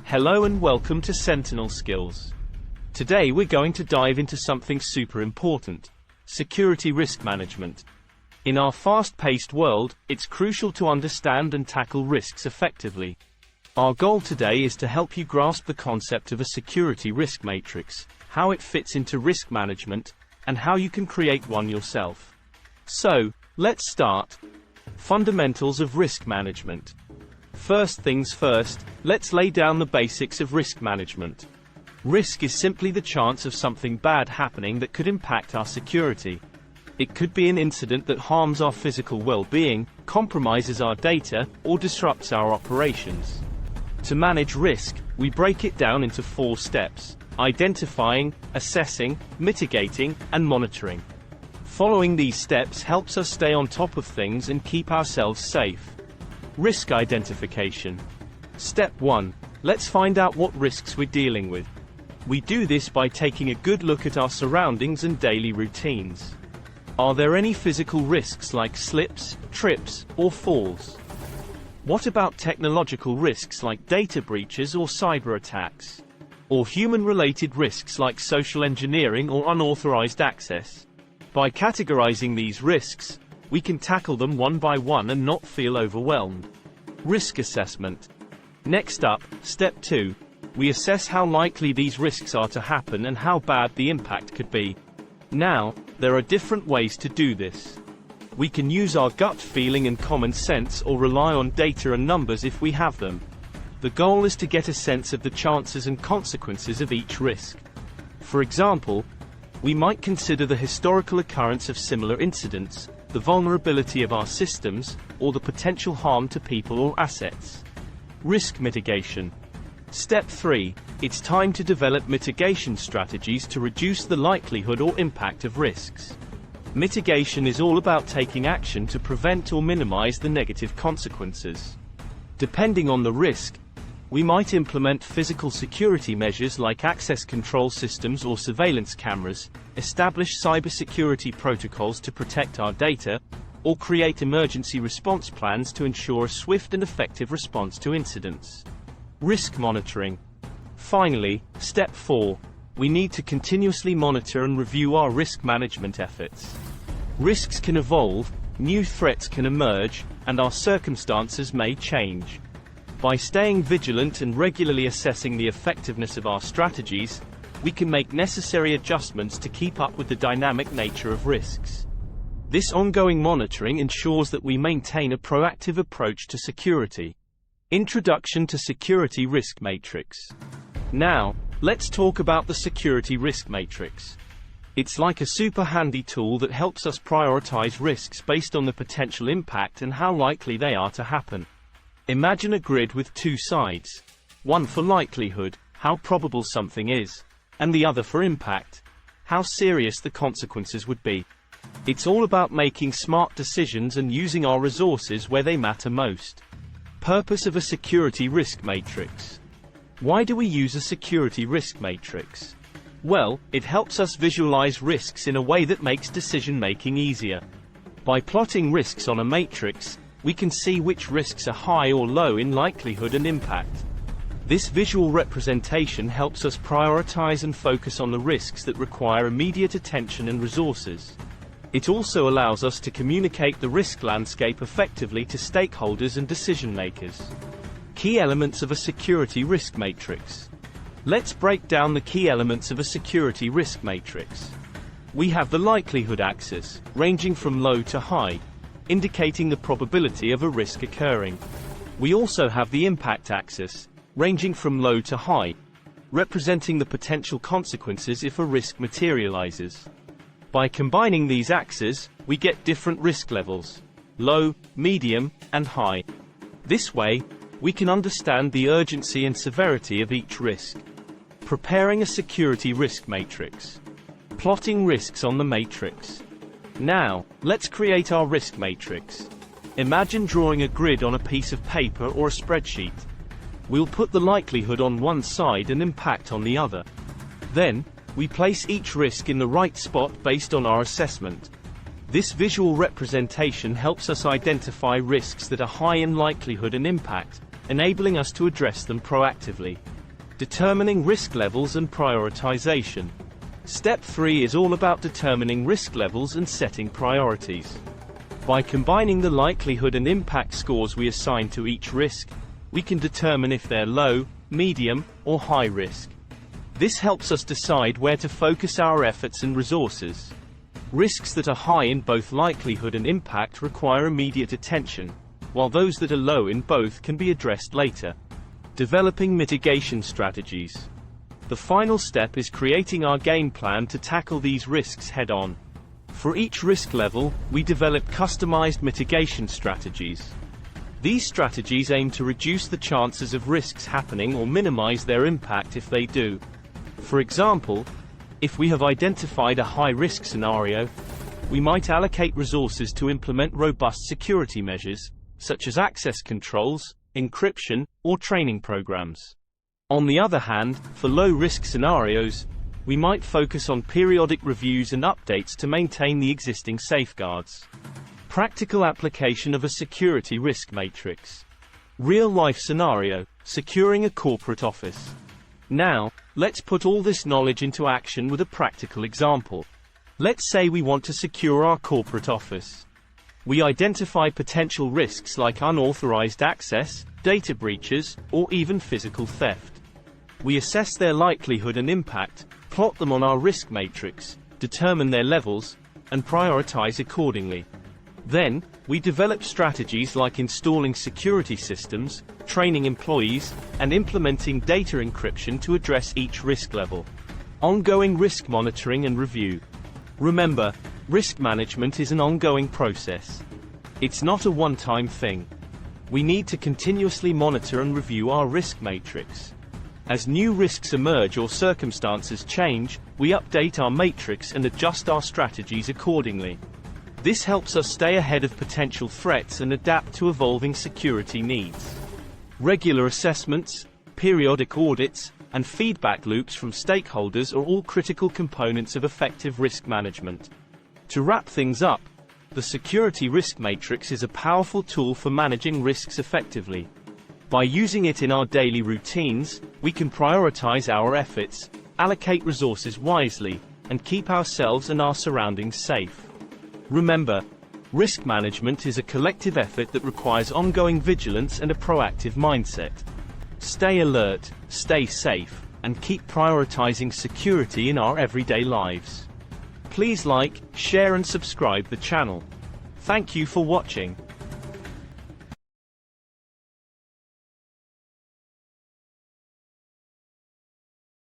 Hello and welcome to Sentinel Skills. Today we're going to dive into something super important: security risk management. In our fast-paced world, it's crucial to understand and tackle risks effectively. Our goal today is to help you grasp the concept of a security risk matrix, how it fits into risk management, and how you can create one yourself. So, let's start. Fundamentals of risk management. First things first, let's lay down the basics of risk management. Risk is simply the chance of something bad happening that could impact our security. It could be an incident that harms our physical well-being, compromises our data, or disrupts our operations. To manage risk, we break it down into 4 steps: identifying, assessing, mitigating, and monitoring. Following these steps helps us stay on top of things and keep ourselves safe. Risk identification. Step 1. Let's find out what risks we're dealing with. We do this by taking a good look at our surroundings and daily routines. Are there any physical risks like slips, trips, or falls? What about technological risks like data breaches or cyber attacks? Or human-related risks like social engineering or unauthorized access? By categorizing these risks, we can tackle them one by one and not feel overwhelmed. Risk assessment. Next up, step 2. We assess how likely these risks are to happen and how bad the impact could be. Now, there are different ways to do this. We can use our gut feeling and common sense, or rely on data and numbers if we have them. The goal is to get a sense of the chances and consequences of each risk. For example, we might consider the historical occurrence of similar incidents, the vulnerability of our systems, or the potential harm to people or assets. Risk mitigation. Step 3. It's time to develop mitigation strategies to reduce the likelihood or impact of risks. Mitigation is all about taking action to prevent or minimize the negative consequences. Depending on the risk, we might implement physical security measures like access control systems or surveillance cameras, establish cybersecurity protocols to protect our data, or create emergency response plans to ensure a swift and effective response to incidents. Risk monitoring. Finally, step 4. We need to continuously monitor and review our risk management efforts. Risks can evolve, new threats can emerge, and our circumstances may change. By staying vigilant and regularly assessing the effectiveness of our strategies, we can make necessary adjustments to keep up with the dynamic nature of risks. This ongoing monitoring ensures that we maintain a proactive approach to security. Introduction to Security Risk Matrix. Now, let's talk about the Security Risk Matrix. It's like a super handy tool that helps us prioritize risks based on the potential impact and how likely they are to happen. Imagine a grid with 2 sides. One for likelihood, how probable something is, and the other for impact, how serious the consequences would be. It's all about making smart decisions and using our resources where they matter most. Purpose of a security risk matrix. Why do we use a security risk matrix? Well, it helps us visualize risks in a way that makes decision-making easier. By plotting risks on a matrix, we can see which risks are high or low in likelihood and impact. This visual representation helps us prioritize and focus on the risks that require immediate attention and resources. It also allows us to communicate the risk landscape effectively to stakeholders and decision-makers. Key elements of a security risk matrix. Let's break down the key elements of a security risk matrix. We have the likelihood axis, ranging from low to high, indicating the probability of a risk occurring. We also have the impact axis, ranging from low to high, representing the potential consequences if a risk materializes. By combining these axes, we get different risk levels: low, medium, and high. This way, we can understand the urgency and severity of each risk. Preparing a security risk matrix. Plotting risks on the matrix. Now, let's create our risk matrix. Imagine drawing a grid on a piece of paper or a spreadsheet. We'll put the likelihood on one side and impact on the other. Then, we place each risk in the right spot based on our assessment. This visual representation helps us identify risks that are high in likelihood and impact, enabling us to address them proactively. Determining risk levels and prioritization. Step 3 is all about determining risk levels and setting priorities. By combining the likelihood and impact scores we assign to each risk, we can determine if they're low, medium, or high risk. This helps us decide where to focus our efforts and resources. Risks that are high in both likelihood and impact require immediate attention, while those that are low in both can be addressed later. Developing mitigation strategies. The final step is creating our game plan to tackle these risks head-on. For each risk level, we develop customized mitigation strategies. These strategies aim to reduce the chances of risks happening or minimize their impact if they do. For example, if we have identified a high-risk scenario, we might allocate resources to implement robust security measures, such as access controls, encryption, or training programs. On the other hand, for low-risk scenarios, we might focus on periodic reviews and updates to maintain the existing safeguards. Practical application of a security risk matrix. Real-life scenario: securing a corporate office. Now, let's put all this knowledge into action with a practical example. Let's say we want to secure our corporate office. We identify potential risks like unauthorized access, data breaches, or even physical theft. We assess their likelihood and impact, plot them on our risk matrix, determine their levels, and prioritize accordingly. Then, we develop strategies like installing security systems, training employees, and implementing data encryption to address each risk level. Ongoing risk monitoring and review. Remember, risk management is an ongoing process. It's not a one-time thing. We need to continuously monitor and review our risk matrix. As new risks emerge or circumstances change, we update our matrix and adjust our strategies accordingly. This helps us stay ahead of potential threats and adapt to evolving security needs. Regular assessments, periodic audits, and feedback loops from stakeholders are all critical components of effective risk management. To wrap things up, the Security Risk Matrix is a powerful tool for managing risks effectively. By using it in our daily routines, we can prioritize our efforts, allocate resources wisely, and keep ourselves and our surroundings safe. Remember, risk management is a collective effort that requires ongoing vigilance and a proactive mindset. Stay alert, stay safe, and keep prioritizing security in our everyday lives. Please like, share and subscribe the channel. Thank you for watching.